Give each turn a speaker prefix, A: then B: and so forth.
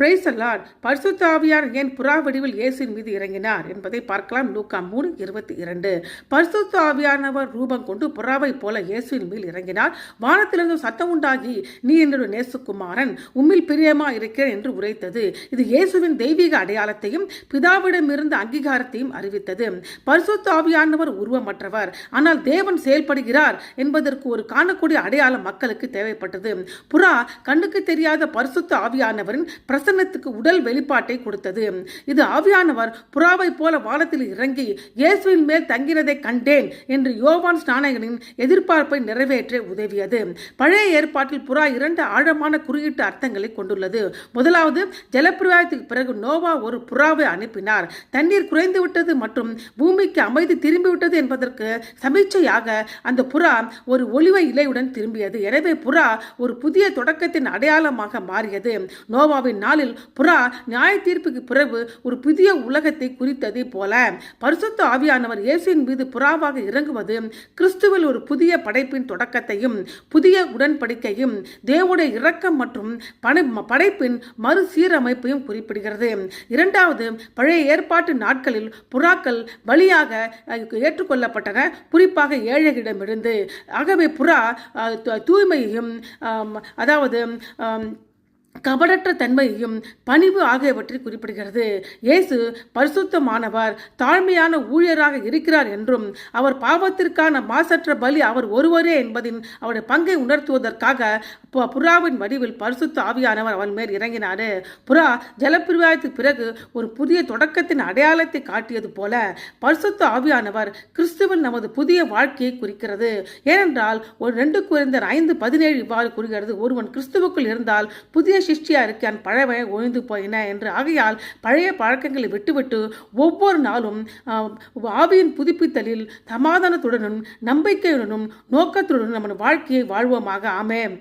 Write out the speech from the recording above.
A: Praise the Lord. பரிசுத்த ஆவியானவர் ஏன் புறா வடிவில் இயேசுவின் மீது இறங்கினார் என்பதை பார்க்கலாம். லூக்கா 3:22. பரிசுத்த ஆவியானவர் ரூபம் கொண்டு புறாவை போல இயேசுவின் மேல் இறங்கினார். வானத்திலிருந்து சத்தம் உண்டாகி, நீ என்னுடைய நேசகுமாரன், உம்மில் பிரியமா இருக்கிறேன் என்று உரைத்தது. இது இயேசுவின் தெய்வீக அடையாளத்தையும் பிதாவிடமிருந்த அங்கீகாரத்தையும் அறிவித்தது. பரிசுத்த ஆவியானவர் உருவமற்றவர், ஆனால் தேவன் செயல்படுகிறார் என்பதற்கு ஒரு காணக்கூடிய அடையாளம் மக்களுக்கு தேவைப்பட்டது. புறா கண்ணுக்கு தெரியாத பரிசுத்த ஆவியானவரின் பிரசன்னத்துக்கு உடல் வெளிப்பாட்டை கொடுத்தது. இது ஆவியானவர் புறாவை போல வானத்தில் இறங்கி இயேசுவின் மேல் தங்கினதை கண்டேன் என்று யோவான் ஸ்நானகனின் எதிர்பார்ப்பை நிறைவேற்ற உதவியது. பழைய ஏற்பாட்டில் புறா 2 ஆழமான குறியீட்டு அர்த்தங்களை கொண்டுள்ளது. முதலாவது, ஜலப்பிரவாகத்துக்கு பிறகு நோவா ஒரு புறாவை அனுப்பினார். தண்ணீர் குறைந்துவிட்டது மற்றும் பூமிக்கு அமைதி திரும்பிவிட்டது என்பதற்கு சமீட்சையாக அந்த புறா ஒரு ஒலிவ இலையுடன் திரும்பியது. எனவே புறா ஒரு புதிய தொடக்கத்தின் அடையாளமாக மாறியது. நோவாவின் நாளில் புறா நியாய தீர்ப்புக்கு பிறகு ஒரு புதிய உலகத்தை குறித்ததை போல பரிசுத்த ஆவியானவர் இயேசுவின் மீது புறாவாக இறங்குவது கிறிஸ்துவில் ஒரு புதிய படைப்பின் தொடக்கத்தையும் புதிய உடன்படிக்கையும் தேவனுடைய இரக்கம் மற்றும் படைப்பின் மறுசீரமைப்பையும் குறிப்பிடுகிறது. இரண்டாவது, பழைய ஏற்பாட்டு நாட்களில் புறாக்கள் பலியாக ஏற்றுக்கொள்ளப்பட்டன, குறிப்பாக ஏழைகளிடமிருந்து. ஆகவே புறா தூய்மையையும் அதாவது கபடற்ற தன்மையையும் பணிவு ஆகியவற்றை குறிப்பிடுகிறது. இயேசு பரிசுத்தமானவர், தாழ்மையான ஊழியராக இருக்கிறார் என்றும் அவர் பாவத்திற்கான மாசற்ற பலி அவர் ஒருவரே என்பதின் அவருடைய பங்கை உணர்த்துவதற்காக புறாவின் வடிவில் பரிசுத்த ஆவியானவர் அவன் மேல் இறங்கினார். புறா ஜலப்பிரவாகத்துக்கு பிறகு ஒரு புதிய தொடக்கத்தின் அடையாளத்தை காட்டியது போல பரிசுத்த ஆவியானவர் கிறிஸ்துவில் நமது புதிய வாழ்க்கையை குறிக்கிறது. ஏனென்றால் 2 கொரிந்தியர் 5:17 இவ்வாறு கூறுகிறது, ஒருவன் கிறிஸ்துவுக்குள் இருந்தால் புதிய சிஷ்டியா இருக்கான், பழைய ஒழிந்து போயின என்று. ஆகையால் பழைய பழக்கங்களை விட்டுவிட்டு ஒவ்வொரு நாளும் ஆவியின் புதுப்பித்தலில் சமாதானத்துடனும் நம்பிக்கையுடனும் நோக்கத்துடனும் நம்ம வாழ்க்கையை வாழ்வோமாக. ஆமென்.